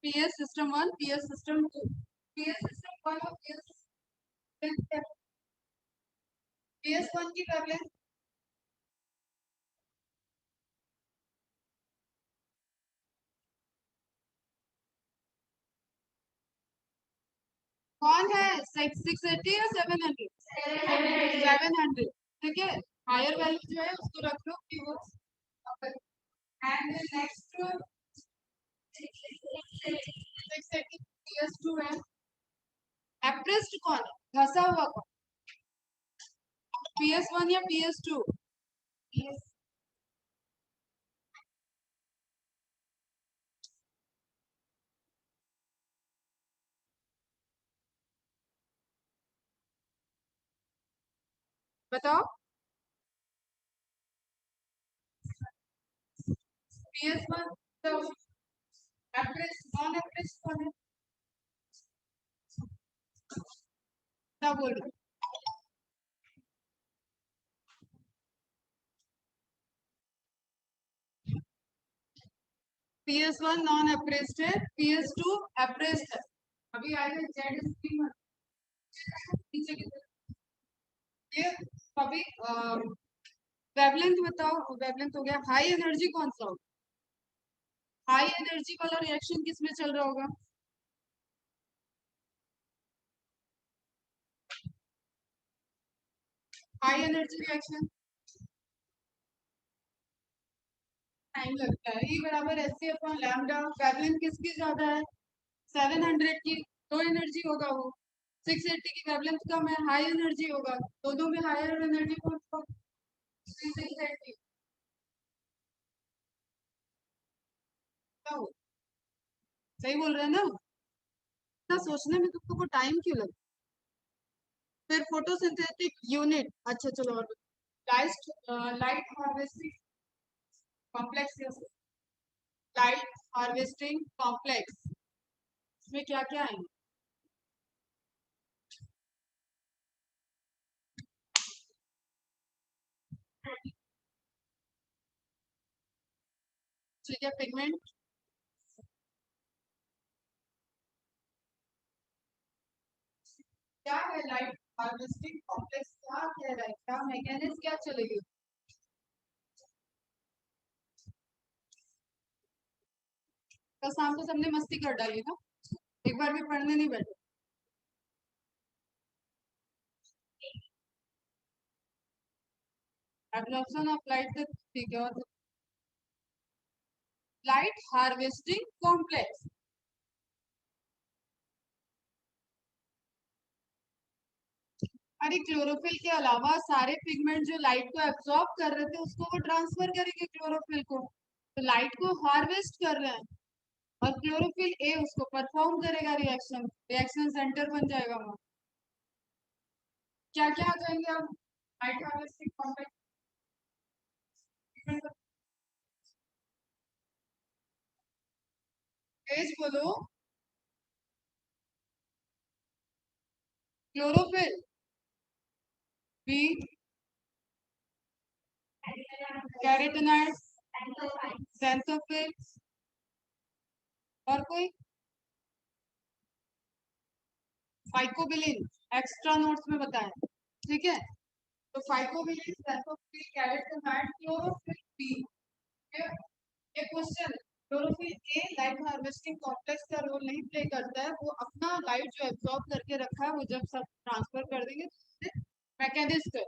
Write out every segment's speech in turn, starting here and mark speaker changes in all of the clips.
Speaker 1: PS system 1, PS system 2। PS system 1 और PS 1 की कर लें। कौन है? 680 या 700? 700। ठीक है, हायर वैल्यू जो है उसको रख लो कि वो। एंड नेक्स्ट 680 PS2 है। एप्रेस्ड कौन है? घसा हुआ कौन? PS1 या PS2? बताओ। PS1 तो एप्रेस्ड, नॉन एप्रेस्ड कौन है? क्या बोल रहे? PS1 नॉन एप्रेस्ड है, PS2 एप्रेस्ड है। अभी आएगा जेड स्क्रीन में नीचे की तरफ। ये अभी वेवलेंथ बताओ। वेवलेंथ हो गया। हाई एनर्जी कौन सा होगा? हाई एनर्जी वाला रिएक्शन किसमें चल रहा होगा? हाई एनर्जी रिएक्शन टाइम लगता है। E बराबर एच अपॉन लैम्डा। वेवलेंथ किसकी ज्यादा है? 700 की। लो एनर्जी होगा वो। 680 की वेवलेंथ कम है, हाई एनर्जी होगा। दोनों में हायर एनर्जी कौन सा? 680। सही बोल रहे हैं ना? इतना सोचने में तुमको टाइम क्यों लगा? फिर फोटोसिंथेटिक यूनिट। अच्छा चलो और light light harvesting complex. Light harvesting complex इसमें क्या क्या आएंगे? ठीक है, पिगमेंट। क्या है लाइट हार्वेस्टिंग कॉम्प्लेक्स? क्या कह रहा है? क्या मैकेनिज्म क्या चलेगी? कल शाम को सबने मस्ती कर डाली ना, एक बार भी पढ़ने नहीं बैठे। एब्जॉर्प्शन ऑफ लाइट, ठीक है। और लाइट हार्वेस्टिंग कॉम्प्लेक्स। अरे क्लोरोफिल के अलावा सारे पिगमेंट जो लाइट को एब्जॉर्ब कर रहे थे उसको वो ट्रांसफर करेंगे क्लोरोफिल को। तो लाइट को हार्वेस्ट कर रहे हैं और क्लोरोफिल ए उसको परफॉर्म करेगा रिएक्शन। रिएक्शन सेंटर बन जाएगा वहां। क्या क्या आ जाएंगे अब लाइट हार्वेस्टिंग कॉम्प्लेक्स? एज बोलो। क्लोरोफिल, बी, कैरोटीनॉइड, xanthophyll, और कोई? फाइकोबिलिन। एक्स्ट्रा नोट्स में बताएं। ठीक है, तो phycobilin, xanthophyll, carotenoid, chlorophyll b. ये question. Chlorophyll a light harvesting complex का रोल नहीं प्ले करता है। वो अपना लाइट जो एब्जॉर्ब करके रखा है वो जब सब ट्रांसफर कर देंगे तो मैकेनिज्म कर।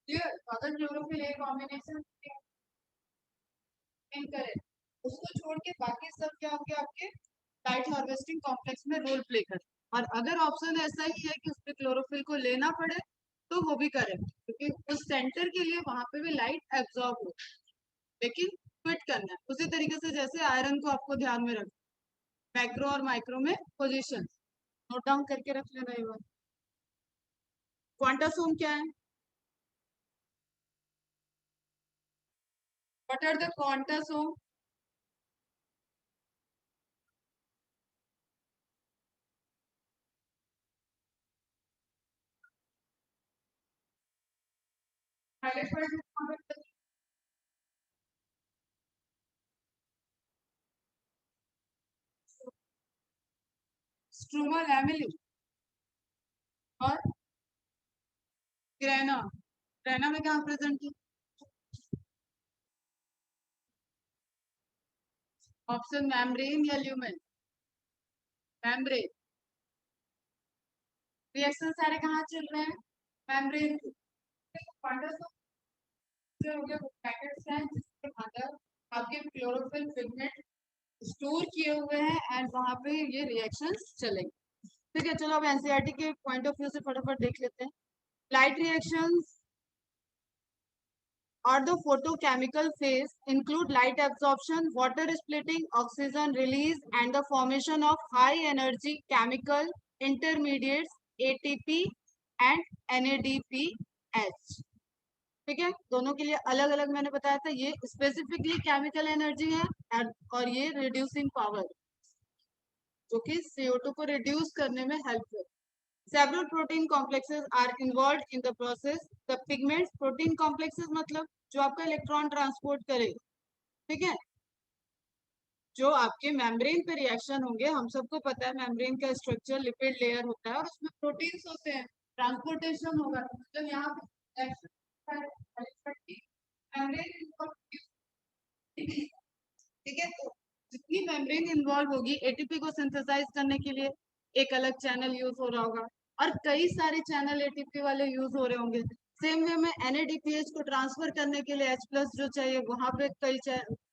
Speaker 1: क्लियर? अगर क्लोरोफिल ए कॉम्बिनेशन करे उसको छोड़ के बाकी सब क्या होंगे आपके लाइट हार्वेस्टिंग कॉम्प्लेक्स में रोल प्ले कर। और अगर ऑप्शन ऐसा ही है कि उसमें क्लोरोफिल को लेना पड़े तो वो भी करेक्ट, क्योंकि उस सेंटर के लिए वहां पे भी लाइट एब्जॉर्ब हो, लेकिन क्विट करना है उसी तरीके से जैसे आयरन को आपको ध्यान में रख मैक्रो और माइक्रो में पोजीशन नोट डाउन करके रख लेना ये बात। क्वांटासोम क्या है? What are the quantasome? Stroma lamellae और ग्रेना। ग्रेना में कहाँ प्रेजेंट है? ऑप्शन मेम्ब्रेन या ल्यूमेन? मेम्ब्रेन। रिएक्शन सारे कहाँ चल रहे हैं? मेम्ब्रेन। हो गया वो पैकेट्स हैं जिसके अंदर आपके क्लोरोफिल पिगमेंट स्टोर किए हुए हैं एंड वहां पे ये रिएक्शंस चलेंगे। ठीक है, चलो अब एनसीईआरटी के पॉइंट ऑफ व्यू से फटाफट देख लेते हैं। Light reactions or the photochemical phase include light absorption, water splitting, oxygen release, and the formation of high energy chemical intermediates ATP and NADPH। ठीक है, दोनों के लिए अलग अलग मैंने बताया था, ये स्पेसिफिकली केमिकल एनर्जी है और ये रिड्यूसिंग पावर जो कि CO2 को रिड्यूस करने में हेल्प करती है। Several protein complexes are involved in the process. The pigments protein complexes मतलब जो आपका इलेक्ट्रॉन ट्रांसपोर्ट करेगा, ठीक है, जो आपके मेम्ब्रेन पे रिएक्शन होंगे। हम सबको पता है मेम्ब्रेन का स्ट्रक्चर लिपिड लेयर होता है और उसमें प्रोटीन्स होते हैं, ट्रांसपोर्टेशन होगा। मतलब यहाँ पे ठीक है, तो जितनी मेम्ब्रेन इन्वॉल्व होगी एटीपी को सिंथेसाइज करने के लिए एक अलग चैनल यूज हो रहा होगा और कई सारे चैनल एटीपी वाले यूज हो रहे होंगे। सेम वे में NADPH को ट्रांसफर करने के लिए H+ जो चाहिए वहां पे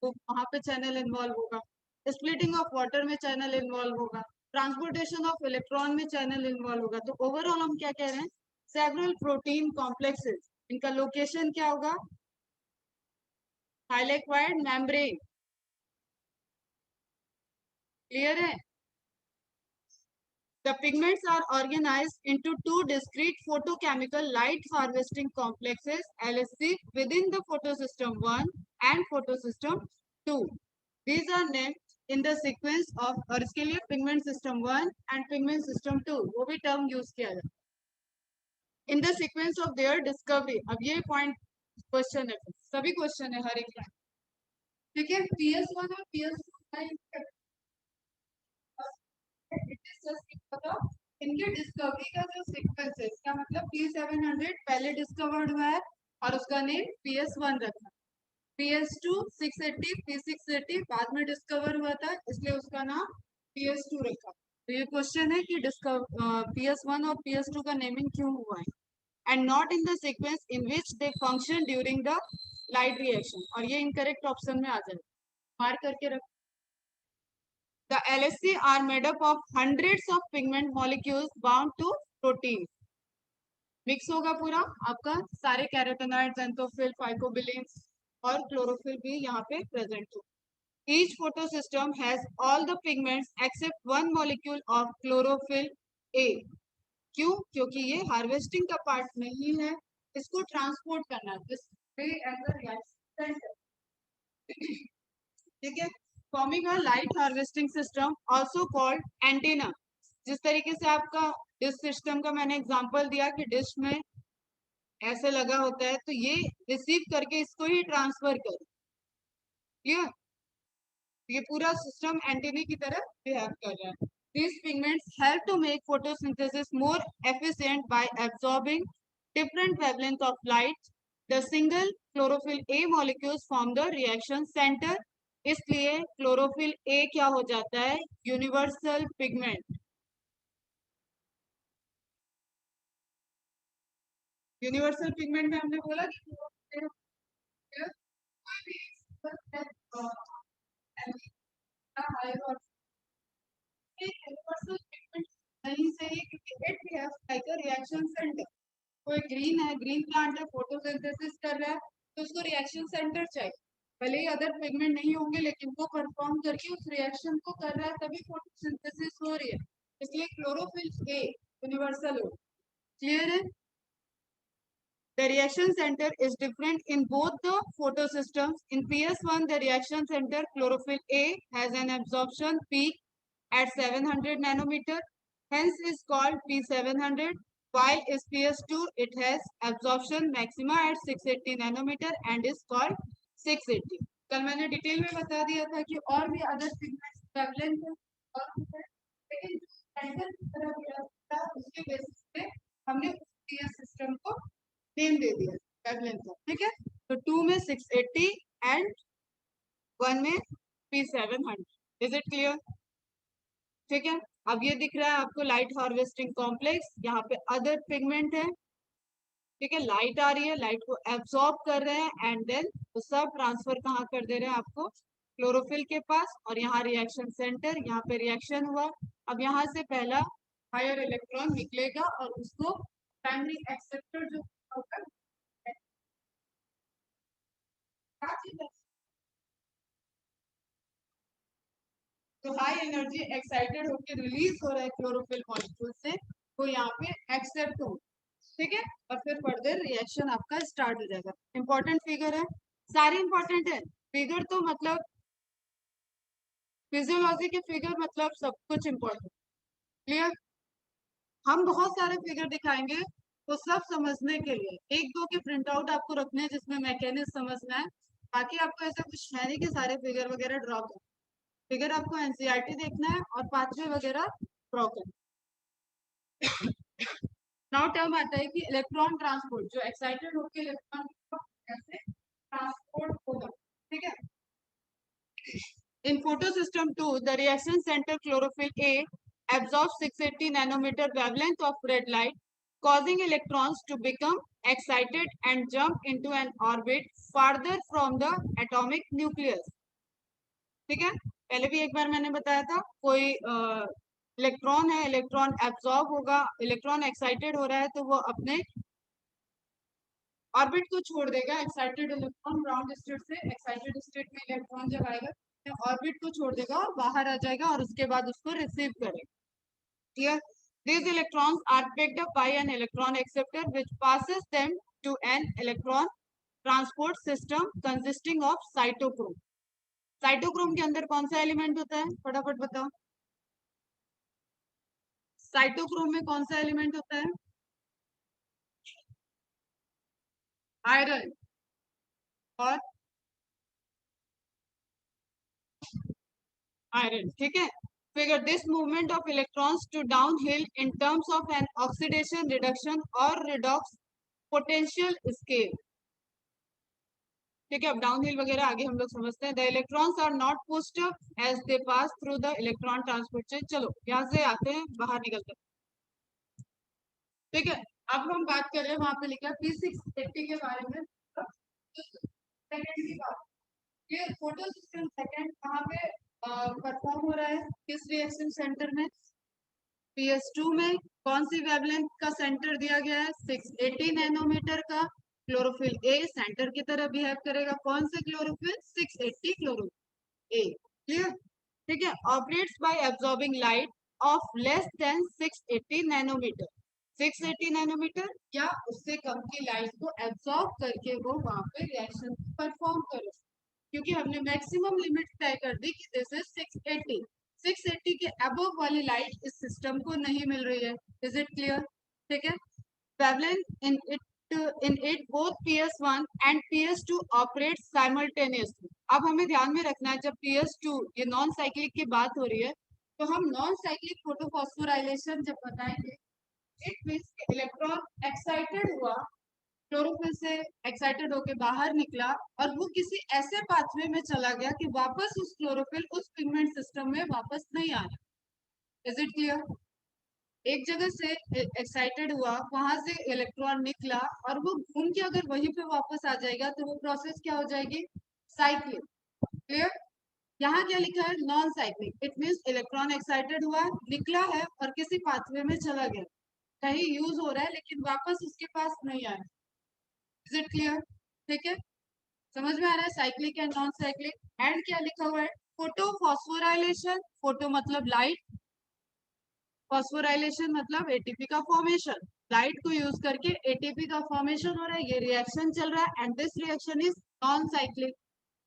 Speaker 1: वहां पे चैनल इन्वॉल्व होगा। स्प्लिटिंग ऑफ वाटर में चैनल इन्वॉल्व होगा, ट्रांसपोर्टेशन ऑफ इलेक्ट्रॉन में चैनल इन्वॉल्व होगा। तो ओवरऑल हम क्या कह रहे हैं? सेवरल प्रोटीन कॉम्प्लेक्सेस, इनका लोकेशन क्या होगा? Highly acquired membrane. क्लियर है? The pigments are organized into two discrete photochemical light harvesting complexes LHC within the photosystem 1 and photosystem 2. These are named in the sequence of, और इसके लिए pigment system 1 and pigment system 2 वो भी term use किया जाता है। In the sequence of their discovery, अब ये point question है, सभी question है हर एक, ठीक है। PS1 और PS2 इनके डिस्कवरी का जो सीक्वेंस है, इसका मतलब P700 पहले डिस्कवर्ड हुआ है और उसका नेम PS1 रखा। PS2 680 P680 बाद में डिस्कवर हुआ था इसलिए उसका नाम PS2 रखा। तो ये क्वेश्चन है कि PS1 और PS2 का नेमिंग क्यों हुआ है and not in the sequence in which they function during the light reaction, और ये इनकरेक्ट ऑप्शन में आ जाए, मार्क करके रख। The LHC are made up of hundreds of pigment molecules bound to protein. Mix होगा पूरा आपका, सारे कैरोटेनॉइड्स, एंथोफिल, फाइकोबिलिन्स और क्लोरोफिल भी यहाँ पे प्रेजेंट हो। Each photosystem has all the pigments except one molecule of chlorophyll A. क्यों? क्योंकि ये हार्वेस्टिंग का पार्ट नहीं है, इसको ट्रांसपोर्ट करना है, ठीक है। Forming a light harvesting system also called antenna. जिस तरीके से आपका डिश सिस्टम का मैंने एग्जांपल दिया कि डिश में ऐसे लगा होता है, तो ये रिसीव करके इसको ही ट्रांसफर कर, क्लियर? ये पूरा सिस्टम एंटीना की तरह बिहेव कर रहा है। These pigments help to make photosynthesis more efficient by absorbing different wavelengths of light. The single chlorophyll A molecules form the reaction center. इसलिए क्लोरोफिल A क्या हो जाता है? Universal pigment. यूनिवर्सल पिगमेंट में हमने बोला कि यूनिवर्सल पिगमेंट नहीं सही क्योंकि it haves like a reaction centre. कोई ग्रीन है, ग्रीन प्लांट है, फोटोसिंथेसिस कर रहा है तो उसको रिएक्शन सेंटर चाहिए। भले ही अदर पिगमेंट नहीं होंगे लेकिन वो परफॉर्म करके उस रिएक्शन को कर रहा है तभी फोटोसिंथेसिस हो रही है, इसलिए क्लोरोफिल ए यूनिवर्सल हो। क्लियर है? The reaction center is different in both the photosystems. In PS1, the reaction center chlorophyll A has an absorption peak at 700 nanometer, hence is called P700. While in PS2, it has absorption maxima at 680 nanometer and is called 680. कल मैंने detail में बता दिया था कि और भी other pigments prevalent है और लेकिन सेंटर की तरह दिया था, उसके बेसिस पे हमने पीएस सिस्टम को नेम दे दिया वेवलेंथ का, ठीक है। तो 2 में 680 एंड 1 में P700, इज इट क्लियर? ठीक है, अब ये दिख रहा है आपको लाइट हार्वेस्टिंग कॉम्प्लेक्स, यहाँ पे अदर पिगमेंट है, ठीक है। लाइट आ रही है, लाइट को एब्सॉर्ब कर रहे हैं एंड देन वो सब ट्रांसफर कहाँ कर दे रहे हैं आपको, क्लोरोफिल के पास। और यहाँ रिएक्शन सेंटर, यहाँ पे रिएक्शन हुआ, अब यहाँ से पहला हायर इलेक्ट्रॉन निकलेगा और उसको प्राइमरी एक्सेप्टर जो होगा, तो हाई एनर्जी एक्साइटेड होकर रिलीज हो रहा है क्लोरोफिल मॉलिक्यूल से, वो यहाँ पे एक्सेप्ट हो, ठीक है। और फिर फर्दर रिएक्शन आपका स्टार्ट हो जाएगा। इंपॉर्टेंट फिगर है, सारे इंपॉर्टेंट है फिगर, तो मतलब फिजियोलॉजी के फिगर मतलब सब कुछ इंपॉर्टेंट, क्लियर। हम बहुत सारे फिगर दिखाएंगे तो सब समझने के लिए, एक दो के प्रिंट आउट आपको रखने हैं जिसमें मैकेनिज्म समझना है, बाकी आपको ऐसा कुछ है नहीं कि सारे फिगर वगैरह ड्रॉ कर, फिगर आपको एनसीईआरटी देखना है और पाथवे वगैरह ड्रॉ करना। नाउ टर्म आता है कि इलेक्ट्रॉन ट्रांसपोर्ट, जो एक्साइटेड होकर इलेक्ट्रॉन कैसे ट्रांसपोर्ट होगा, ठीक है। In photosystem 2, the reaction center chlorophyll A absorbs 680 nanometer wavelength of red light, causing electrons to become excited and jump into an orbit farther from the atomic nucleus. ठीक है, पहले भी एक बार मैंने बताया था, कोई इलेक्ट्रॉन है, इलेक्ट्रॉन एब्सॉर्ब होगा, इलेक्ट्रॉन एक्साइटेड हो रहा है तो वो अपने ऑर्बिट को छोड़ देगा, एक्साइटेड इलेक्ट्रॉन ग्राउंड स्टेट से एक्साइटेड स्टेट में इलेक्ट्रॉन जब आएगा ऑर्बिट को छोड़ देगा और बाहर आ जाएगा और उसके बाद उसको रिसीव करेगा, clear. These electrons are picked up by an electron acceptor which passes them to an electron transport system consisting of cytochrome. Cytochrome के अंदर कौन सा एलिमेंट होता है, फटाफट बताओ। साइटोक्रोम में कौन सा एलिमेंट होता है? आयरन और आयरन, ठीक है। Figure this movement of electrons to downhill in terms of an oxidation, reduction or redox potential scale, ठीक है। अब डाउनहिल वगैरह आगे हम लोग समझते हैं। The electrons are not pushed up as they pass through the electron transport chain. चलो यहाँ से आते हैं, बाहर निकलते हैं, ठीक है। अब हम बात कर रहे हैं, वहां पे लिखा है P680 के बारे में, सेकंड की बात, ये फोटो सिस्टम सेकंड कहाँ पे परफॉर्म हो रहा है, किस रिएक्शन सेंटर में? PS2 में। कौन सी वेवलेंथ का सेंटर दिया गया है? 680 नैनोमीटर का। क्लोरोफिल ए सेंटर की तरह बिहेव करेगा, कौन से क्लोरोफिल? 680 क्लोरोफिल ए, क्लियर, ठीक है। Operates by absorbing light of less than 680 nanometre, 680 nanometre या उससे कम की लाइट को एब्जॉर्ब करके वो वहां पे रिएक्शन परफॉर्म करे, क्योंकि हमने मैक्सिमम लिमिट तय कर दी कि दिस इज 680, 680 के अबव वाली लाइट इस सिस्टम को नहीं मिल रही है, इज इट क्लियर, ठीक है। wavelength in it both PS1 and PS2 operates simultaneously. अब हमें ध्यान में रखना है, जब PS2 ये नॉन साइक्लिक की बात हो रही है तो हम नॉन साइक्लिक फोटोफॉस्फोराइलेशन जब बताएंगे, इट मींस इलेक्ट्रॉन एक्साइटेड हुआ, क्लोरोफिल से एक्साइटेड होके बाहर निकला और वो किसी ऐसे पाथवे में चला गया कि वापस उस क्लोरोफिल उस पिगमेंट सिस्टम में वापस नहीं आ रहा, इज इट क्लियर। एक जगह से एक्साइटेड हुआ, वहां से इलेक्ट्रॉन निकला और वो घूम के अगर वहीं पे वापस आ जाएगा तो वो प्रोसेस क्या हो जाएगी? Cyclic, clear. यहाँ क्या लिखा है? Non cyclic, it means electron excited हुआ, निकला है और किसी पाथवे में चला गया, कहीं यूज हो रहा है लेकिन वापस उसके पास नहीं आया, इज इट क्लियर, ठीक है। समझ में आ रहा है cyclic and non cyclic. And क्या लिखा हुआ है? फोटो फॉस्फोराइलेशन, फोटो मतलब लाइट, फॉस्फोराइलेशन मतलब एटीपी का फॉर्मेशन, लाइट को यूज करके एटीपी का फॉर्मेशन हो रहा है, ये रिएक्शन चल रहा है and this reaction is non cyclic.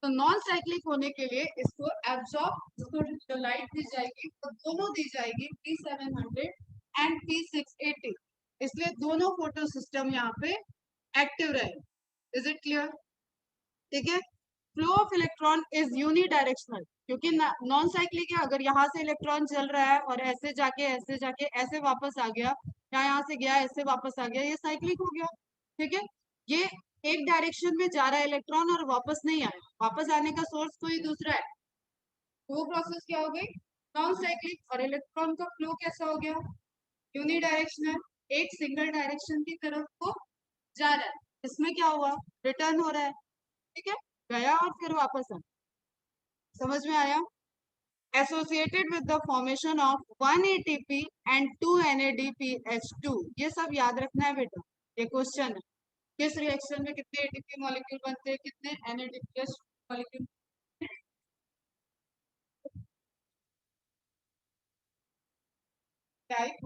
Speaker 1: तो नॉन साइक्लिक होने के लिए इसको एब्जॉर्ब, इसको जो लाइट दी जाएगी तो दोनों दी जाएगी P700 एंड P680, इसलिए दोनों फोटो सिस्टम यहाँ पे एक्टिव रहे, इज इट क्लियर, ठीक है। Flow of electron is unidirectional, क्योंकि नॉन साइक्लिक है। अगर यहाँ से इलेक्ट्रॉन चल रहा है और ऐसे जाके ऐसे वापस आ गया, या यहाँ से गया ऐसे वापस आ गया, ये साइक्लिक हो गया। ठीक है, ये एक डायरेक्शन में जा रहा है इलेक्ट्रॉन और वापस नहीं आया, वापस आने का सोर्स कोई दूसरा है। वो प्रोसेस क्या हो गई, नॉन साइक्लिक। और इलेक्ट्रॉन का फ्लो कैसा हो गया, यूनिडायरेक्शनल, एक सिंगल डायरेक्शन की तरफ को जा रहा है। इसमें क्या हुआ, रिटर्न हो रहा है। ठीक है, गया और फिर वापस आ, समझ में आया। Associated with the formation of 1 ATP and 2 NADPH2, ये सब याद रखना है बेटा, ये क्वेश्चन है। किस रिएक्शन में कितने ATP मॉलिक्यूल बनते हैं, कितने NADPH मॉलिक्यूल, टाइप।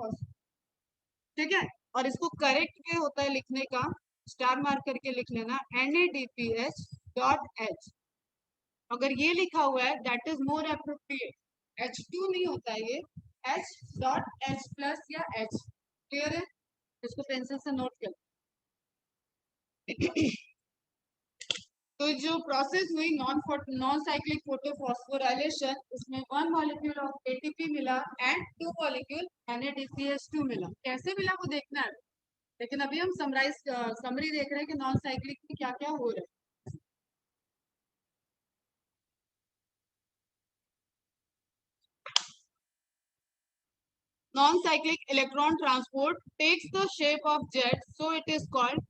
Speaker 1: ठीक है, और इसको करेक्ट वे होता है लिखने का, स्टार मार्क करके लिख लेना, NADPH.H। अगर ये लिखा हुआ है that is more appropriate, H2 नहीं होता है ये, H.H प्लस या H। क्लियर है, इसको पेंसिल से नोट कर। तो जो प्रोसेस हुई नॉन साइक्लिक फोटोफॉस्फोराइलेशन, इसमें 1 मॉलिक्यूल ऑफ ATP मिला एंड 2 मॉलिक्यूल NADPH2 मिला। कैसे मिला वो देखना है, लेकिन अभी हम समरी देख रहे हैं कि नॉन साइक्लिक में क्या क्या हो रहा है। Non-cyclic electron transport takes the shape of Z, so it is called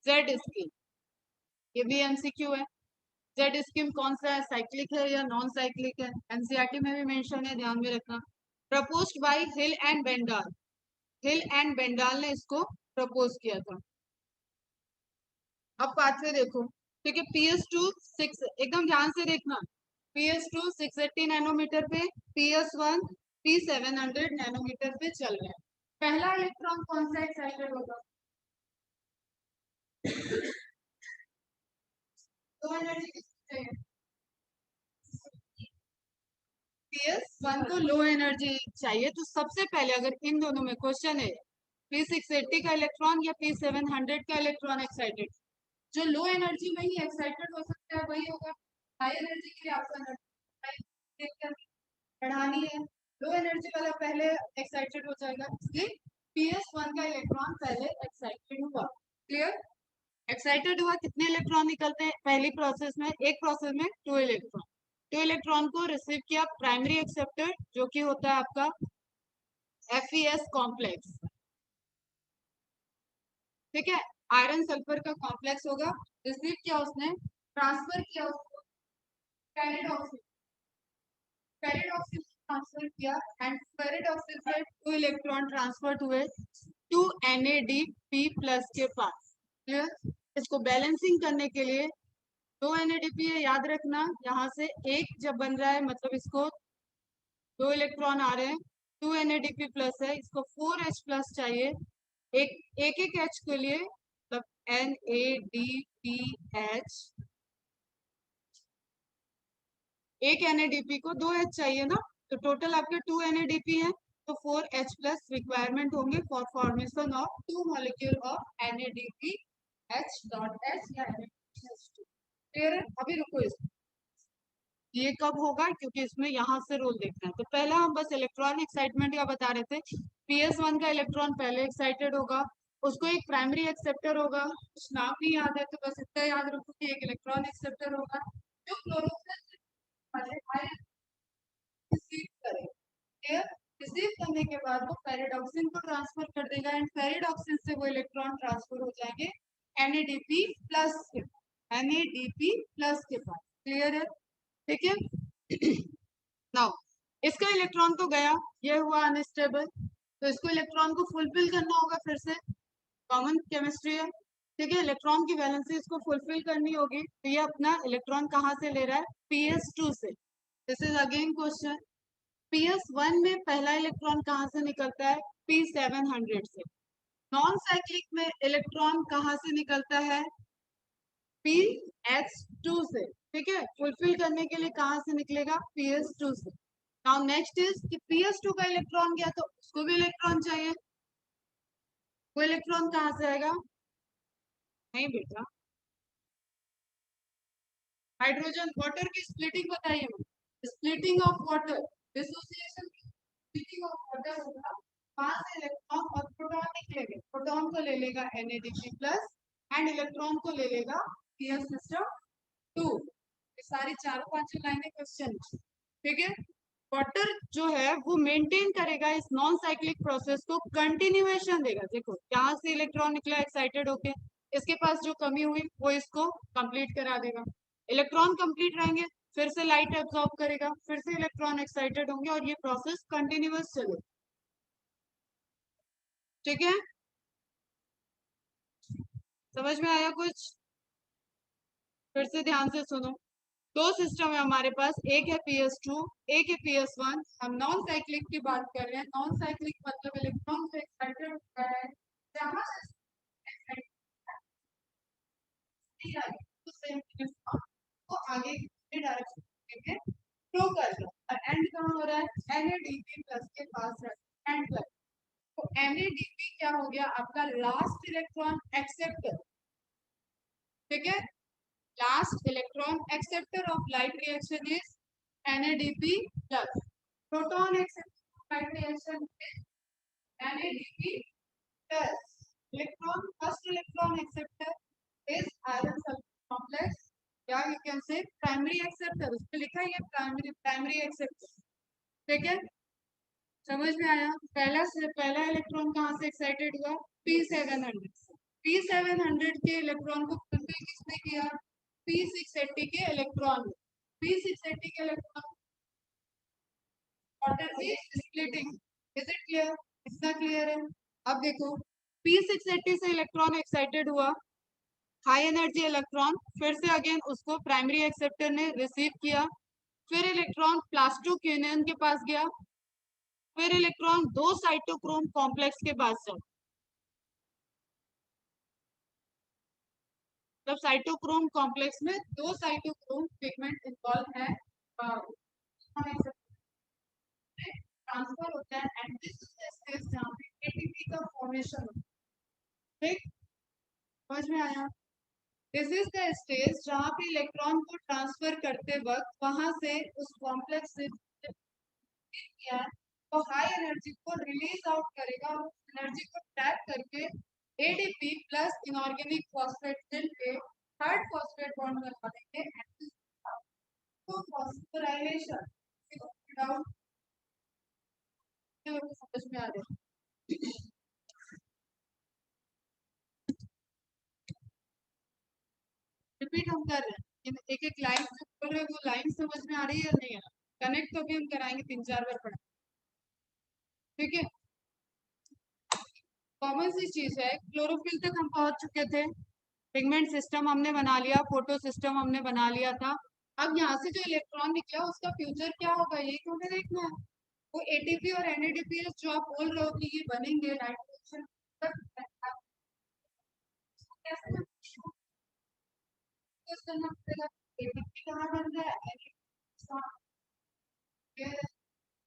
Speaker 1: Z scheme. ये भी MCQ है। Z scheme कौन सा है, साइक्लिक है या नॉन साइक्लिक है, NCERT में भी मेंशन है, ध्यान में रखना। Proposed by Hill and Bendall, Hill and Bendall ने इसको प्रपोज किया था। अब पाथवे देखो, ठीक है, PS2 6, एकदम ध्यान से देखना, PS2 680 नैनोमीटर पे, PS1 P700 नैनोमीटर पे चल रहा है। पहला इलेक्ट्रॉन कौन सा एक्साइटेड होगा, तो एनर्जी चाहिए, PS1 को लो एनर्जी चाहिए। तो सबसे पहले अगर इन दोनों में क्वेश्चन है, P680 का इलेक्ट्रॉन या P700 का इलेक्ट्रॉन एक्साइटेड, जो लो एनर्जी में ही एक्साइटेड हो सकता है वही होगा। हाई एनर्जी के लिए आपको एनर्जी बढ़ानी है, लो एनर्जी वाला पहले एक्साइटेड हो जाएगा, इसलिए PS1 का इलेक्ट्रॉन पहले एक्साइटेड हुआ। क्लियर, एक्साइटेड हुआ, कितने इलेक्ट्रॉन निकलते हैं पहली प्रोसेस में, एक प्रोसेस में 2 इलेक्ट्रॉन। 2 इलेक्ट्रॉन को रिसीव किया प्राइमरी एक्सेप्टर, जो कि होता है आपका FeS कॉम्प्लेक्स। ठीक है, आयरन सल्फर का कॉम्प्लेक्स होगा, रिसीव किया उसने, ट्रांसफर किया उसको फेरिडॉक्सिल, फेरिडॉक्सिल ट्रांसफर किया एंड फेरिडॉक्सिल से 2 इलेक्ट्रॉन ट्रांसफर हुए 2 NADP प्लस के पास। क्लियर, इसको बैलेंसिंग करने के लिए 2 NADP है, याद रखना, यहाँ से एक जब बन रहा है मतलब इसको 2 इलेक्ट्रॉन आ रहे हैं, 2 NADP प्लस है, इसको 4H प्लस चाहिए, एक H के लिए, मतलब NADPH, एक NADP को 2 H चाहिए ना, तो टोटल आपके 2 NADP हैं, तो 4H प्लस रिक्वायरमेंट होंगे for formation of 2 molecule of NADP H.H या NADPH2। क्लियर है, अभी रुको, इसमें ये कब होगा, क्योंकि इसमें यहाँ से रोल देखना है। तो पहला हम बस इलेक्ट्रॉन एक्साइटमेंट का बता रहे थे, PS1 का इलेक्ट्रॉन पहले एक्साइटेड होगा, उसको एक प्राइमरी एक्सेप्टर होगा, कुछ नाम नहीं याद है तो बस इतना याद रखो कि एक इलेक्ट्रॉन एक्सेप्टर होगा, जो क्लोरोफिल रिसीव करेगा। रिसीव करने के बाद वो फेरिडॉक्सिन को ट्रांसफर कर देगा एंड फेरिडॉक्सिन से वो इलेक्ट्रॉन ट्रांसफर हो जाएंगे NADP प्लस के, NADP प्लस के पास। क्लियर है, ठीक है। नाउ इसका इलेक्ट्रॉन तो गया, ये हुआ अनस्टेबल, तो इसको इलेक्ट्रॉन को फुलफिल करना होगा, फिर से कॉमन केमिस्ट्री है। ठीक है, इलेक्ट्रॉन की वैलेंसी इसको फुलफिल करनी होगी, तो ये अपना इलेक्ट्रॉन कहाँ से ले रहा है, PS2 से। This is again question, PS1 में पहला इलेक्ट्रॉन कहाँ से निकलता है, P700 से। नॉन साइक्लिक में इलेक्ट्रॉन कहाँ से निकलता है, PH2 से। ठीक है, फुलफिल करने के लिए कहाँ से निकलेगा, PS2 से। नाउ नेक्स्ट इज कि PS2 का इलेक्ट्रॉन गया तो उसको भी इलेक्ट्रॉन चाहिए, वो इलेक्ट्रॉन कहाँ से आएगा, नहीं बेटा, हाइड्रोजन वाटर की स्प्लिटिंग बताइए मुझे, splitting of water, dissociation splitting of water होगा, वहां से इलेक्ट्रॉन और प्रोटॉन निकलेंगे, प्रोटॉन को ले लेगा NADP प्लस एंड इलेक्ट्रॉन को ले लेगा PS सिस्टम 2। ये सारी चारों पांचों लाइनें क्वेश्चन, ठीक है। वाटर जो है वो मेंटेन करेगा इस नॉन साइक्लिक प्रोसेस को, कंटिन्यूएशन देगा। देखो यहाँ से इलेक्ट्रॉन निकला एक्साइटेड होके, इसके पास जो कमी हुई वो इसको कंप्लीट करा देगा, इलेक्ट्रॉन कंप्लीट रहेंगे, फिर से लाइट एब्जॉर्ब करेगा, फिर से इलेक्ट्रॉन एक्साइटेड होंगे और ये प्रोसेस कंटिन्यूअस चले, ठीक है। समझ में आया कुछ? फिर से ध्यान से सुनो। दो सिस्टम है हमारे पास, एक है PS2, एक है PS1। हम नॉन साइक्लिक की बात कर रहे हैं। नॉन साइक्लिक मतलब इलेक्ट्रॉन से एक्साइटेड होता है, जहां से तो आगे डायरेक्शन में फ्लो कर रहा है और एंड कहाँ हो रहा है? NADP प्लस के पास एंड प्लस। तो NADP क्या हो गया? आपका लास्ट इलेक्ट्रॉन एक्सेप्टर, ठीक है। Last electron acceptor of light reaction is NADP plus. Proton acceptor of light reaction is NADP plus. Electron, first electron acceptor is iron sulfur complex, या you can say primary acceptor, उस पे लिखा है primary acceptor, ठीक है। समझ में आया? पहला इलेक्ट्रॉन कहाँ से एक्साइटेड हुआ? P700 से। P700 के इलेक्ट्रॉन को फुलफिल किसने किया? P680 के इलेक्ट्रॉन। P680 के इलेक्ट्रॉन वाटर की स्प्लिटिंग, इज इट क्लियर? इतना क्लियर है? अब देखो P680 से इलेक्ट्रॉन एक्साइटेड हुआ, हाई एनर्जी इलेक्ट्रॉन, फिर से अगेन उसको प्राइमरी एक्सेप्टर ने रिसीव किया, फिर इलेक्ट्रॉन प्लास्टोक्विनियन के पास गया, फिर इलेक्ट्रॉन दो साइटोक्रोम कॉम्प्लेक्स के पास जाओ। तब साइटोक्रोम कॉम्प्लेक्स में दो साइटोक्रोम पिगमेंट इन्वॉल्व है, ट्रांसफर होता है and this is the stage जहां पे एटीपी का फॉर्मेशन होता है, ठीक? समझ में आया? दिस इज द स्टेज जहां पे इलेक्ट्रॉन को ट्रांसफर करते वक्त वहां से उस कॉम्प्लेक्स से किया है तो हाई एनर्जी को रिलीज आउट करेगा और उस एनर्जी को ट्रैप करके ADP प्लस इनऑर्गेनिक फॉस्फेट मिल के थर्ड फॉस्फेट बॉन्ड बना देंगे, तो फॉस्फोराइलेशन डाउन समझ में आ रहा है? रिपीट हम कर रहे हैं, एक एक लाइन जो बोल रहे हैं वो लाइन समझ में आ रही है या नहीं आ रहा? कनेक्ट तो भी हम कराएंगे, 3-4 बार पढ़ा, ठीक है। कॉमन सी चीज है, क्लोरोफिल तक हम पहुंच चुके थे, पिगमेंट सिस्टम हमने बना लिया, फोटो सिस्टम हमने बना लिया था। अब यहाँ से जो इलेक्ट्रॉन निकला उसका फ्यूचर क्या होगा ये तो हमें देखना है। वो ATP और NADP जो आप बोल रहे हो कि ये बनेंगे नाइट्रोजन करना पड़ेगा। ATP कहाँ बन रहा है?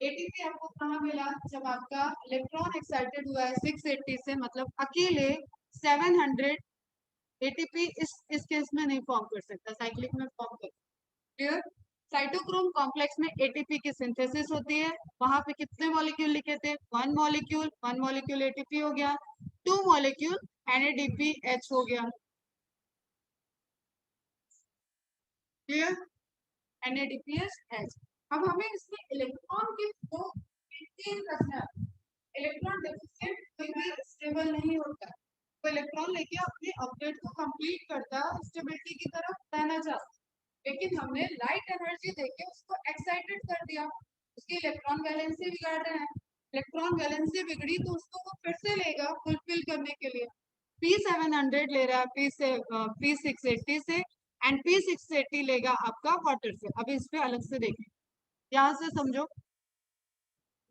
Speaker 1: ATP आपको कहाँ मिला? जब आपका इलेक्ट्रॉन एक्साइटेड हुआ है 680 से, मतलब अकेले 700 ATP इस केस में नहीं फॉर्म कर सकता, साइक्लिक में फॉर्म कर। क्लियर? साइटोक्रोम कॉम्प्लेक्स में ATP की सिंथेसिस होती है, वहां पे कितने मॉलिक्यूल लिखे थे? वन मॉलिक्यूल ATP हो गया, 2 मॉलिक्यूल NADPH हो गया। क्लियर? NADPH। अब हमें इसमें इलेक्ट्रॉन के फ्लो मेंटेन रखना है। इलेक्ट्रॉन डेफिशिएंट कोई भी स्टेबल नहीं होता, तो इलेक्ट्रॉन लेके अपने अपडेट को कंप्लीट करता है, स्टेबिलिटी की तरफ रहना चाहता, लेकिन हमने लाइट एनर्जी देके उसको एक्साइटेड कर दिया, उसकी इलेक्ट्रॉन वैलेंसी बिगाड़ रहे हैं। इलेक्ट्रॉन वैलेंसी बिगड़ी तो उसको वो फिर से लेगा फुलफिल करने के लिए, P700 ले रहा है P680 से एंड P680 लेगा आपका वाटर से। अभी इस पे अलग से देखें, यहाँ से समझो।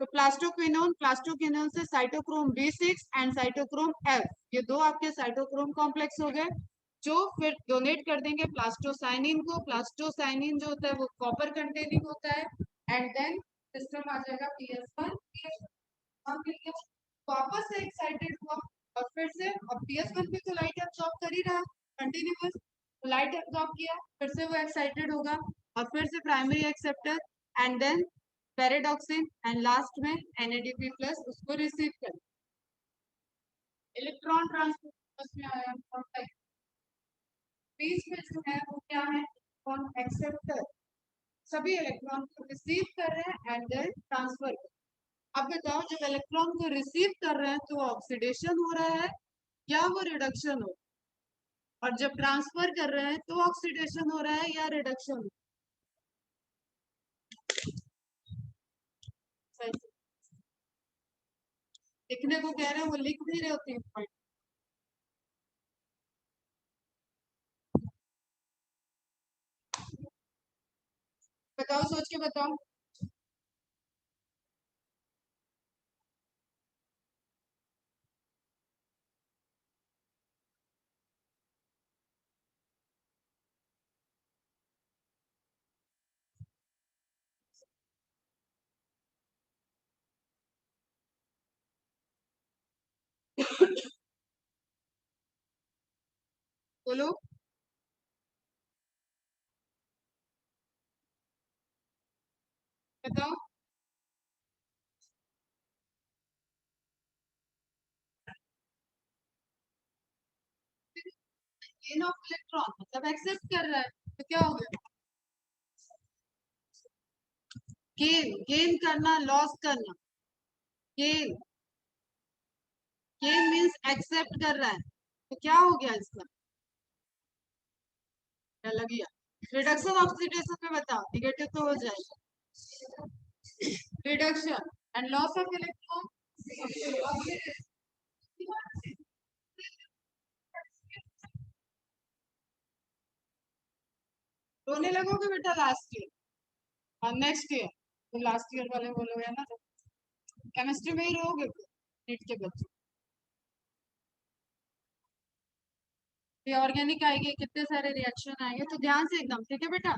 Speaker 1: तो प्लास्टोक्विनोन से cytochrome B6 and cytochrome F, ये दो आपके साइटोक्रोम कॉम्प्लेक्स हो गए, जो फिर डोनेट कर देंगे प्लास्टोसाइनिन को। प्लास्टोसाइनिन जो होता है वो कॉपर कंटेनिंग होता है एंड देन सिस्टम आ जाएगा PS1 वापस से एक्साइटेड हुआ और फिर से अब PS1 पे तो लाइट एब्जॉर्ब कर ही रहा है कंटिन्यूअस, लाइट एब्जॉर्ब किया, फिर से वो एक्साइटेड होगा और फिर से primary acceptor and then ferredoxin and last में NADP प्लस उसको रिसीव कर। इलेक्ट्रॉन ट्रांसपोर्ट में आया बीच में जो है वो क्या है, इलेक्ट्रॉन एक्सेप्टर सभी इलेक्ट्रॉन को रिसीव कर रहे हैं एंड देन ट्रांसफर कर। अब बताओ जब इलेक्ट्रॉन को रिसीव कर रहे हैं तो ऑक्सीडेशन हो रहा है या वो रिडक्शन हो, और जब ट्रांसफर कर रहे हैं तो ऑक्सीडेशन हो रहा है या रिडक्शन हो। लिखने को कह रहे हैं वो लिख नहीं रहे होते हैं। बताओ सोच के बताओ। बोलो। बताओ। गेन ऑफ इलेक्ट्रॉन मतलब एक्सेप्ट कर रहा है तो क्या हो गया, गेन गेन करना लॉस करना। गेन गेन मीन्स एक्सेप्ट कर रहा है तो क्या हो गया इसका, क्या लग गया। रिडक्शन ऑक्सीडेशन में बताओ, निगेटिव तो हो जाएगा reduction and loss of electron. रोने लगोगे बेटा लास्ट ईयर और नेक्स्ट ईयर, तो लास्ट ईयर वाले बोलोगे ना, तो केमिस्ट्री में ही रहोगे नीट के बच्चे। ये ऑर्गेनिक आएगी, कितने सारे रिएक्शन आएंगे, तो ध्यान से एकदम, ठीक है बेटा।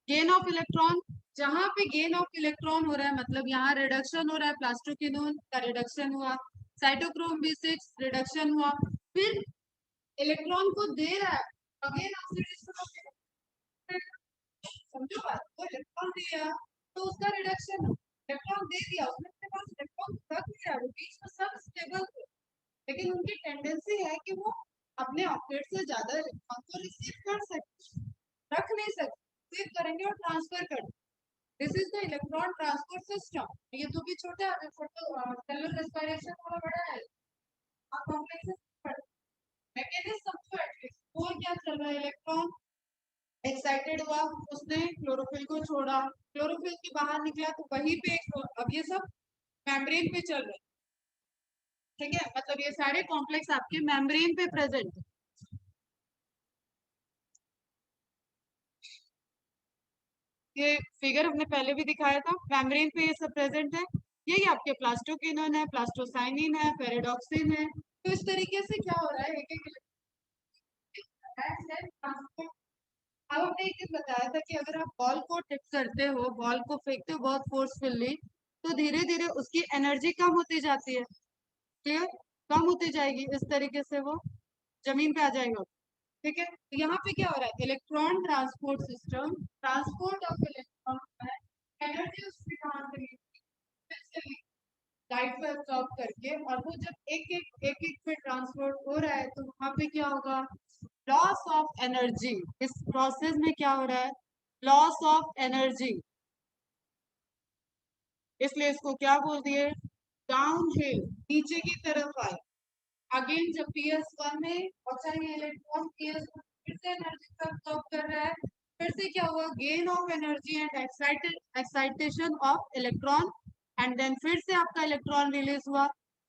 Speaker 1: गेन ऑफ इलेक्ट्रॉन, जहां पे गेन ऑफ इलेक्ट्रॉन हो रहा है मतलब यहाँ रिडक्शन हो रहा है, प्लास्टोक्विनोन का रिडक्शन हुआ, साइटोक्रोम B6 रिडक्शन हुआ, फिर इलेक्ट्रॉन को दे रहा है, अगेन ऑक्सीडेशन, समझो बात, वो इलेक्ट्रॉन दिया तो उसका रिडक्शन, इलेक्ट्रॉन दे दिया उसने, अपने पास इलेक्ट्रॉन रख दिया, वो बीच में सब स्टेबल थे, लेकिन उनकी टेंडेंसी है कि वो अपने ऑक्टेट से ज्यादा इलेक्ट्रॉन को रिसीव कर सकते, रख नहीं सकते, रिसीव करेंगे और ट्रांसफर कर। This is the electron transport system. ये तो भी छोटा है, सेलुलर रेस्पिरेशन थोड़ा बड़ा है, आप कॉम्प्लेक्स मैकेनिज्म समझो एटलीस्ट। वो क्या चल रहा है, इलेक्ट्रॉन एक्साइटेड हुआ, उसने क्लोरोफिल को छोड़ा, क्लोरोफिल के बाहर निकला तो वहीं पे अब ये सब मेम्ब्रेन पे चल रहे हैं, ठीक है, मतलब ये सारे कॉम्प्लेक्स आपके मेम्ब्रेन पे प्रेजेंट है। ये फिगर हमने पहले भी दिखाया था, मेम्ब्रेन पे ये सब प्रेजेंट है। यही आपके प्लास्टोक्विनोन है, प्लास्टोसाइनिन है, पेरिडॉक्सिन है। तो इस तरीके से क्या हो रहा है, एक एक अब हमने एक चीज बताया था कि अगर आप बॉल को टिप करते हो, बॉल को फेंकते हो बहुत फोर्सफुली, तो धीरे धीरे उसकी एनर्जी कम होती जाती है, क्लियर, कम होती जाएगी, इस तरीके से वो जमीन पे आ जाएगा, ठीक है। तो यहाँ पे क्या हो रहा है, electron transport system, transport of electron है, एनर्जी उसमें ट्रांसफर लाइट को एब्सॉर्ब करके, और वो जब एक एक पे ट्रांसपोर्ट हो रहा है तो वहां पे क्या होगा, लॉस ऑफ एनर्जी। इस प्रोसेस में क्या हो रहा है, लॉस ऑफ एनर्जी, इसलिए इसको क्या बोल दिए, डाउन हिल, नीचे की तरफ आए। अगेन जब PS1 में पहुंचा ये इलेक्ट्रॉन, PS1 फिर से एनर्जी का एब्सॉर्ब कर रहा है, फिर से क्या हुआ, gain of energy and excitation of electron, and then फिर से आपका इलेक्ट्रॉन रिलीज हुआ,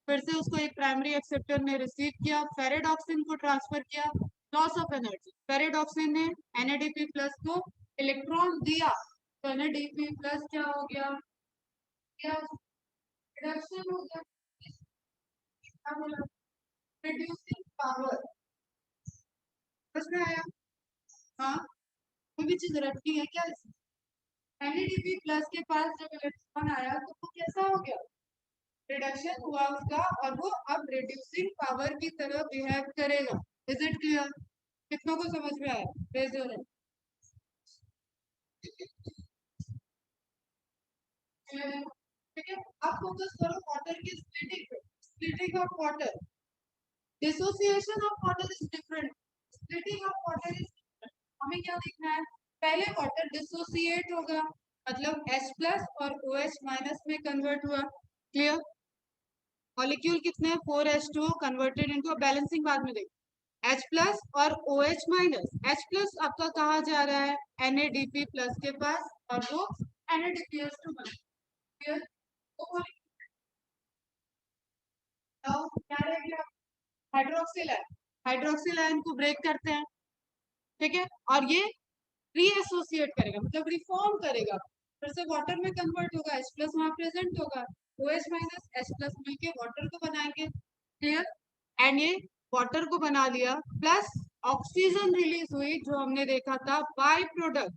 Speaker 1: फिर से उसको एक प्राइमरी एक्सेप्टर ने रिसीव किया, फेरेडॉक्सिन को ट्रांसफर किया, लॉस ऑफ एनर्जी। फेरेडॉक्सिन ने NADP प्लस को इलेक्ट्रॉन दिया तो NADP प्लस क्या हो गया, क्या रिडक्शन हो गया, रिड्यूसिंग पावर, समझ में आया। हाँ, कोई भी चीज रखी है क्या इसमें। NADP प्लस के पास जब इलेक्ट्रॉन आया तो वो कैसा हो गया, रिडक्शन हुआ उसका, और वो अब रिड्यूसिंग पावर की तरह बिहेव करेगा। इज इट क्लियर, कितनों को समझ में आया, रेज योर हैंड। ठीक है, अब फोकस करो वाटर की स्प्लिटिंग पे। Splitting of water, dissociation of water is different, splitting of water is different. हमें क्या देखना है, पहले वाटर डिसोसिएट होगा, मतलब H प्लस और OH माइनस में कन्वर्ट हुआ। क्लियर? मॉलिक्यूल कितने, 4H2O कन्वर्टेड इनटू, बैलेंसिंग बाद में देखो। H प्लस और OH माइनस, H प्लस आपका कहा जा रहा है NADP प्लस के पास, और वो NADPH2 बना। क्लियर? तो क्या रह गया, हाइड्रोक्सिल आयन। हाइड्रोक्सिल आयन को ब्रेक करते हैं, ठीक है, और ये रीएसोसिएट करेगा, मतलब रिफॉर्म करेगा, फिर से वाटर में कन्वर्ट होगा, H प्लस वहां प्रेजेंट होगा, OH माइनस H प्लस मिलके वाटर को बनाएंगे। क्लियर? एंड ये वाटर को बना लिया, प्लस ऑक्सीजन रिलीज हुई जो हमने देखा था बाय प्रोडक्ट।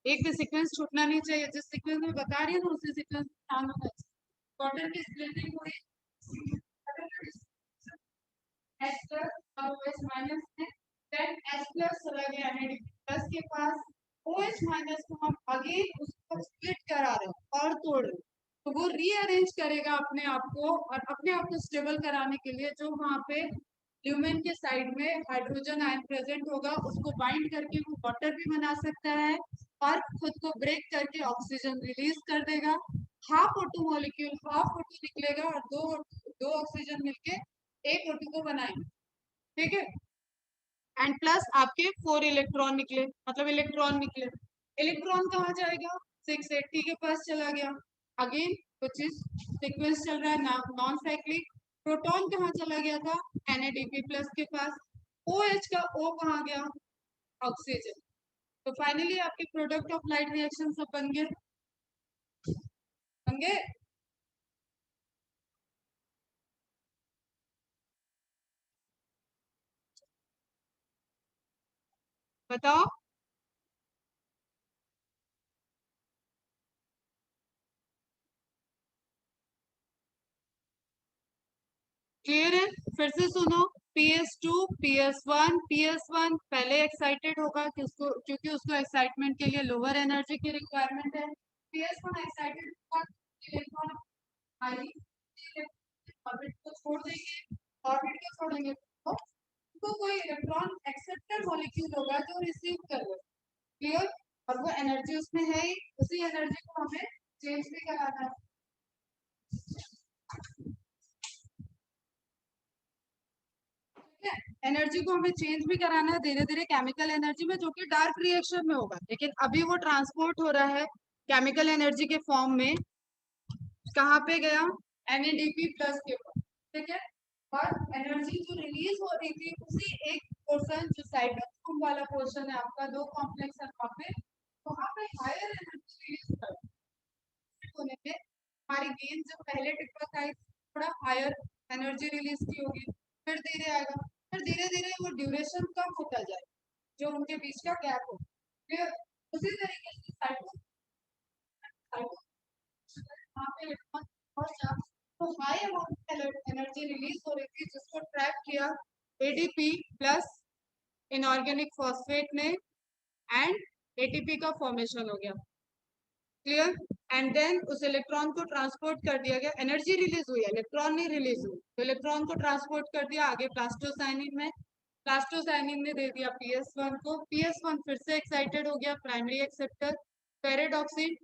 Speaker 1: एक भी सीक्वेंस छूटना नहीं चाहिए, जिस सीक्वेंस में बता रही है ना उसी सीक्वेंस में ध्यान होना चाहिए। वाटर की स्प्लिटिंग हुई, H प्लस और OH माइनस में, देन H प्लस चला गया NADP प्लस के पास, OH माइनस को हम अगेन उसको स्प्लिट करा रहे हैं और तोड़ रहे हैं, तो वो रीअरेंज करेगा अपने आप को, और अपने आप को स्टेबल कराने के लिए जो वहां पे ल्यूमेन के साइड में हाइड्रोजन आयन प्रेजेंट होगा उसको बाइंड करके वो वाटर भी बना सकता है, और खुद को ब्रेक करके ऑक्सीजन रिलीज कर देगा। Half O2 molecule, half O2 निकलेगा, और दो दो ऑक्सीजन मिलके एक O2 को बनाएंगे। ठीक है, एंड प्लस आपके 4 इलेक्ट्रॉन निकले, मतलब इलेक्ट्रॉन निकले। इलेक्ट्रॉन कहाँ जाएगा, 680 के पास चला गया, अगेन कुछ इस सीक्वेंस चल रहा है नॉन साइक्लिक। प्रोटॉन कहाँ चला गया था, NADP प्लस के पास। OH का O कहाँ गया, ऑक्सीजन। तो फाइनली आपके प्रोडक्ट ऑफ लाइट रिएक्शन सब बन गए, बन गए। बताओ, क्लियर है? फिर से सुनो, PS2 PS1 PS1 पहले एक्साइटेड होगा कि उसको, क्योंकि उसको एक्साइटमेंट के लिए लोअर एनर्जी की रिक्वायरमेंट है। PS1 एक्साइटेड होगा, इलेक्ट्रॉन हाईली ऑर्बिट को छोड़ देंगे, ऑर्बिट को छोड़ेंगे तो कोई इलेक्ट्रॉन एक्सेप्टर मॉलिक्यूल होगा जो रिसीव कर ले। क्लियर? और वो एनर्जी उसमें है ही, उसी एनर्जी को हमें चेंज भी कराना है। एनर्जी को हमें चेंज भी कराना है धीरे धीरे केमिकल एनर्जी में, जो कि डार्क रिएक्शन में होगा, लेकिन अभी वो ट्रांसपोर्ट हो रहा है केमिकल एनर्जी के फॉर्म में। कहाँ पे गया, NADP प्लस के पास। ठीक है, और एनर्जी जो रिलीज हो रही थी उसी एक पोर्शन जो साइटोस्केलेटन वाला पोर्शन है आपका, दो कॉम्प्लेक्स है वहाँ पे हायर एनर्जी रिलीज कर होने पे हमारी गेन जो पहले टिप्पा था थोड़ा हायर एनर्जी रिलीज की होगी, फिर धीरे आएगा, फिर धीरे धीरे वो ड्यूरेशन कम होता जाए जो उनके बीच का गैप हो। फिर उसी तरीके से वहाँ पे इलेक्ट्रॉन और चार्ज, तो हाई अमाउंट एनर्जी रिलीज हो रही थी जिसको ट्रैप किया ADP प्लस इनऑर्गेनिक फॉस्फेट ने, एंड ATP का फॉर्मेशन हो गया। क्लियर? एंड देन उस इलेक्ट्रॉन को ट्रांसपोर्ट कर दिया गया, एनर्जी रिलीज हुई, इलेक्ट्रॉन नहीं रिलीज हुई, तो इलेक्ट्रॉन को ट्रांसपोर्ट कर दिया आगे प्लास्टोसाइनिन में, प्लास्टोसाइनिन ने दे दिया PS1 को, PS1 फिर से एक्साइटेड हो गया primary acceptor ferredoxin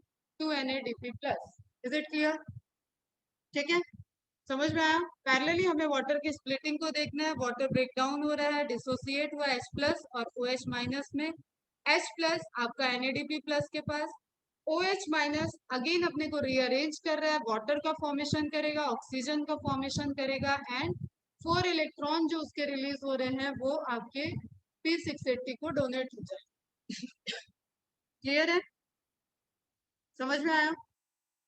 Speaker 1: to NADP plus. Is it clear? ठीक है, समझ में आया? पैरेलली हमें वाटर की स्प्लिटिंग को देखना है, वाटर ब्रेक डाउन हो रहा है, डिसोसिएट हुआ H प्लस और OH माइनस में, H प्लस आपका NADP प्लस के पास, OH माइनस अगेन अपने को रीअरेंज कर रहा है, वाटर का फॉर्मेशन करेगा, ऑक्सीजन का फॉर्मेशन करेगा, एंड 4 इलेक्ट्रॉन जो उसके रिलीज हो रहे हैं वो आपके P680 को डोनेट हो जाए। क्लियर है? समझ में आया?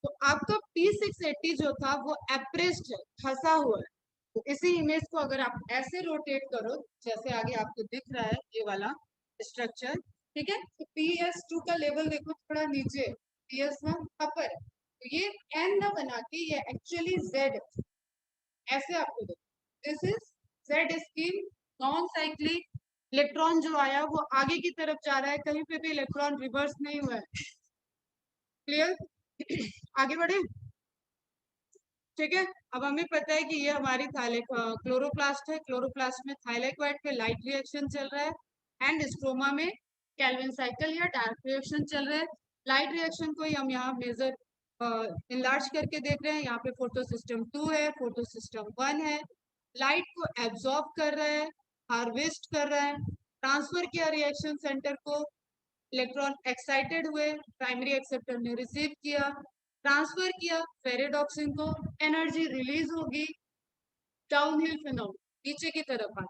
Speaker 1: तो आपका P680 जो था वो एप्रेस्ड है, फंसा हुआ है। तो इसी इमेज को अगर आप ऐसे रोटेट करो जैसे आगे आपको दिख रहा है ये वाला स्ट्रक्चर, ठीक है, तो PS2 का लेवल देखो थोड़ा नीचे, PS1 अपर है, तो ये N ना बना के ये एक्चुअली Z ऐसे आपको दो, this is Z scheme, non cyclic. Electron जो आया वो आगे की तरफ जा रहा है, कहीं पे भी इलेक्ट्रॉन रिवर्स नहीं हुआ है। क्लियर? आगे बढ़े। ठीक है, अब हमें पता है कि ये हमारी क्लोरोप्लास्ट है। क्लोरोप्लास्ट में थाइलाइक व्हाइट पे लाइट रिएक्शन चल रहा है एंड स्ट्रोमा में कैल्विन साइकिल या डार्क रिएक्शन चल रहा है। लाइट रिएक्शन को ही हम यहाँ मेजर इनलार्ज करके देख रहे हैं। यहाँ पे फोटो सिस्टम 2 है, फोटो सिस्टम 1 है। लाइट को एब्जॉर्ब कर रहा है, हार्वेस्ट कर रहा है, ट्रांसफर किया रिएक्शन सेंटर को, इलेक्ट्रॉन एक्साइटेड हुए, प्राइमरी एक्सेप्टर ने रिसीव किया, ट्रांसफर किया फेरेडॉक्सिन को, एनर्जी रिलीज होगी, डाउनहिल फिनोमेना नीचे की तरफ आ।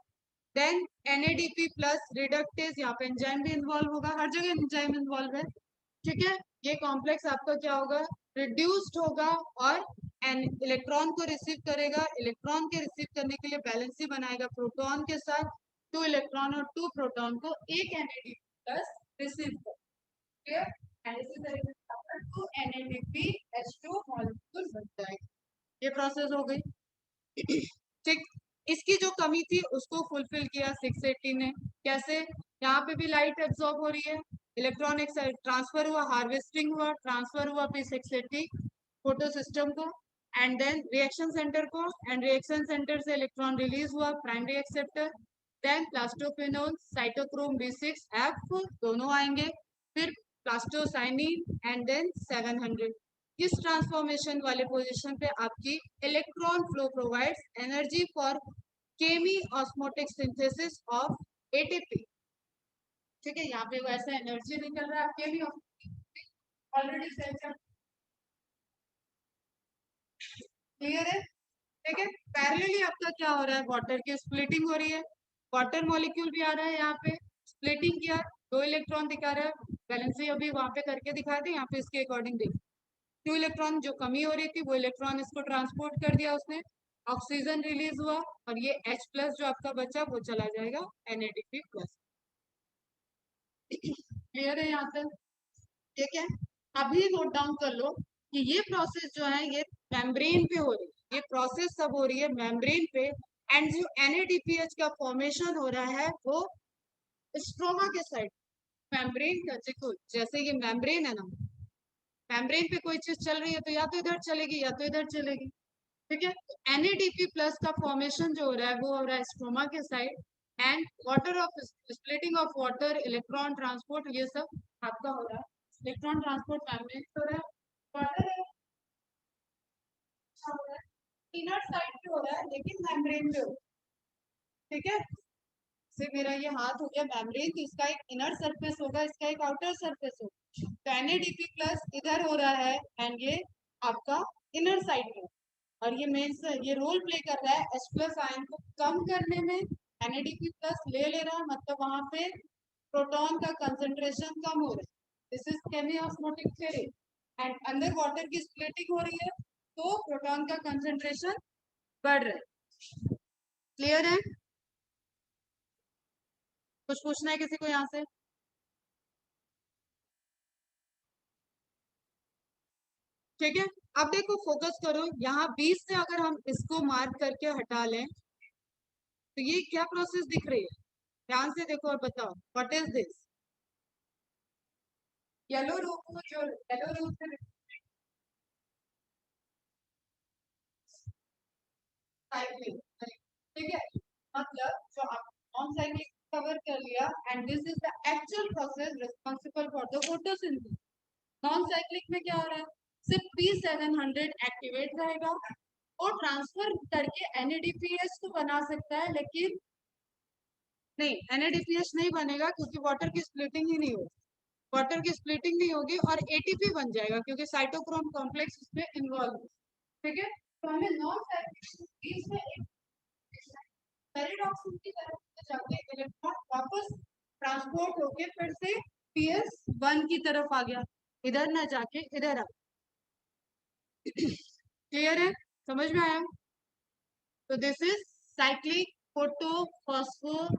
Speaker 1: देन NADP प्लस रिडक्टेज, यहाँ पे एंजाइम भी इन्वॉल्व होगा, हर जगह एंजाइम इन्वॉल्व है। ठीक है, ये कॉम्प्लेक्स आपका क्या होगा, रिड्यूस्ड होगा और एन इलेक्ट्रॉन को रिसीव करेगा। इलेक्ट्रॉन के रिसीव करने के लिए बैलेंस ही बनाएगा प्रोटॉन के साथ। 2 इलेक्ट्रॉन और 2 प्रोटॉन को एक NADP प्लस रिसीव कर, एंड इसी तरीके से आपका 2 NADPH2 मॉलिक्यूल बन जाएगा। ये प्रोसेस हो गई। ठीक, इसकी जो कमी थी उसको फुलफिल किया 680 ने। कैसे? यहाँ पे भी लाइट एब्जॉर्ब हो रही है, इलेक्ट्रॉन ट्रांसफर हुआ, हार्वेस्टिंग हुआ, ट्रांसफर हुआ P680 फोटो सिस्टम को, एंड देन रिएक्शन सेंटर को, एंड रिएक्शन सेंटर से इलेक्ट्रॉन रिलीज हुआ primary acceptor, then plastoquinol, cytochrome B6F दोनों आएंगे, फिर प्लास्टोसाइनिन एंड देन 700। इस ट्रांसफॉर्मेशन वाले पोजीशन पे आपकी electron flow provides energy for chemiosmotic synthesis of ATP। ठीक है, यहाँ पे वैसा एनर्जी निकल रहा है केमी ऑलरेडी सेंसर। क्लियर है? ठीक है, पैरेलली आपका क्या हो रहा है, वाटर की स्प्लिटिंग हो रही है, वाटर मॉलिक्यूल भी आ रहा है यहाँ पे, स्प्लिटिंग किया, 2 इलेक्ट्रॉन दिखा रहा है, बैलेंस ही अभी वहां पे करके दिखा दे, यहाँ पे इसके अकॉर्डिंग देख। 2 इलेक्ट्रॉन जो कमी हो रही थी वो इलेक्ट्रॉन इसको ट्रांसपोर्ट कर दिया उसने, ऑक्सीजन रिलीज हुआ और ये H प्लस जो आपका बचा वो चला जाएगा NADP प्लस। क्लियर है यहाँ तक? ठीक है, अभी नोट डाउन कर लो कि ये प्रोसेस जो है ये मेम्ब्रेन पे हो रही है, ये प्रोसेस सब हो रही है मेम्ब्रेन पे, एंड जो NADPH का फॉर्मेशन हो रहा है वो स्ट्रोमा के साइड मेम्ब्रेन का। देखो जैसे ये मेम्ब्रेन है ना, मेम्ब्रेन पे कोई चीज चल रही है तो या तो इधर चलेगी या तो इधर चलेगी। ठीक है, NADP प्लस का फॉर्मेशन जो हो रहा है वो हो रहा है स्ट्रोमा के side, and water of splitting of water, electron transport, ये सब आपका हो रहा है इलेक्ट्रॉन ट्रांसपोर्ट मेम्ब्रेन हो रहा है, वाटर हो रहा है इनर साइड पे हो रहा है लेकिन मेम्ब्रेन पे हो रहा है। ठीक है, से मेरा ये हाथ हो गया मेम्ब्रेन, तो इसका एक इनर सरफेस होगा, इसका एक आउटर सरफेस होगा। तो NADP प्लस इधर हो रहा है एंड ये आपका इनर साइड में, और ये मेन से ये रोल प्ले कर रहा है H प्लस आयन को कम करने में। NADP प्लस ले रहा है मतलब वहां पे प्रोटॉन का कंसंट्रेशन कम हो रहा है, this is chemiosmotic theory, and अंदर वाटर की स्प्लिटिंग हो रही है तो प्रोटॉन का कंसंट्रेशन बढ़ रहा है। क्लियर है? कुछ पूछना है किसी को यहाँ से? ठीक है, अब देखो फोकस करो, यहाँ 20 से अगर हम इसको मार्क करके हटा लें तो ये क्या प्रोसेस दिख रही है, ध्यान से देखो और बताओ व्हाट इज दिस। येलो रूप जो येलो रूप से साइक्लिंग, ठीक है, मतलब जो आप नॉन साइक्लिंग कवर कर लिया, and this is the actual process responsible for the photosynthesis. Non cyclic में क्या हो रहा है, सिर्फ P700 एक्टिवेट रहेगा और ट्रांसफर करके NADPH तो बना सकता है, लेकिन नहीं, NADPH नहीं बनेगा क्योंकि वाटर की स्प्लिटिंग ही नहीं होगी, वाटर की स्प्लिटिंग नहीं होगी और ATP बन जाएगा क्योंकि साइटोक्रोम कॉम्प्लेक्स उसमें इन्वॉल्व है। ठीक है, तो हमें नॉन साइक्लिक में एक पैराडॉक्स की तरफ जाके इलेक्ट्रॉन वापस ट्रांसपोर्ट होके फिर से PS1 की तरफ आ गया, इधर ना जाके इधर आ। क्लियर है? समझ में आया? तो this is cyclic photophosphorylation.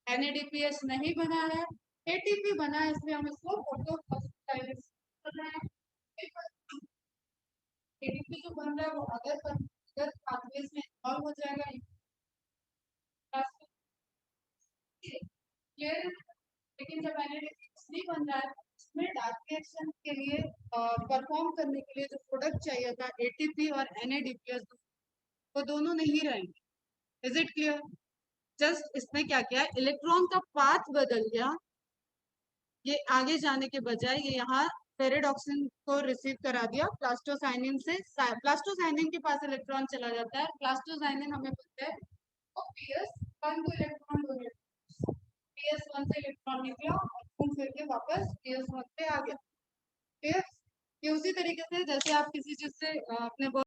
Speaker 1: NADPH नहीं बना है, ATP बना है, इसलिए हम इसको फोटोफॉस्फोराइलेशन कर रहे हैं। ATP जो बन रहा है वो अदर पाथवेज में इन्वॉल्व हो जाएगा। क्लियर है? लेकिन जब NADPH नहीं बन रहा है उसमें डार्क रिएक्शन के लिए परफॉर्म करने के लिए जो प्रोडक्ट चाहिए था एटीपी और NADPH, वो दोनों नहीं रहेंगे। Is it clear? जस्ट इसमें क्या किया, इलेक्ट्रॉन का पाथ बदल गया, ये आगे जाने के बजाय ये यहाँ पेरिडॉक्सिन को रिसीव करा दिया प्लास्टोसाइनिन से। प्लास्टोसाइनिन के पास इलेक्ट्रॉन चला जाता है, प्लास्टोसाइनिन हमें पता है और PS1 को इलेक्ट्रॉन डोनेट, PS1 से इलेक्ट्रॉन निकला और घूम फिर के वापस PS1 पे आ गया। फिर ये उसी तरीके से जैसे आप किसी चीज से अपने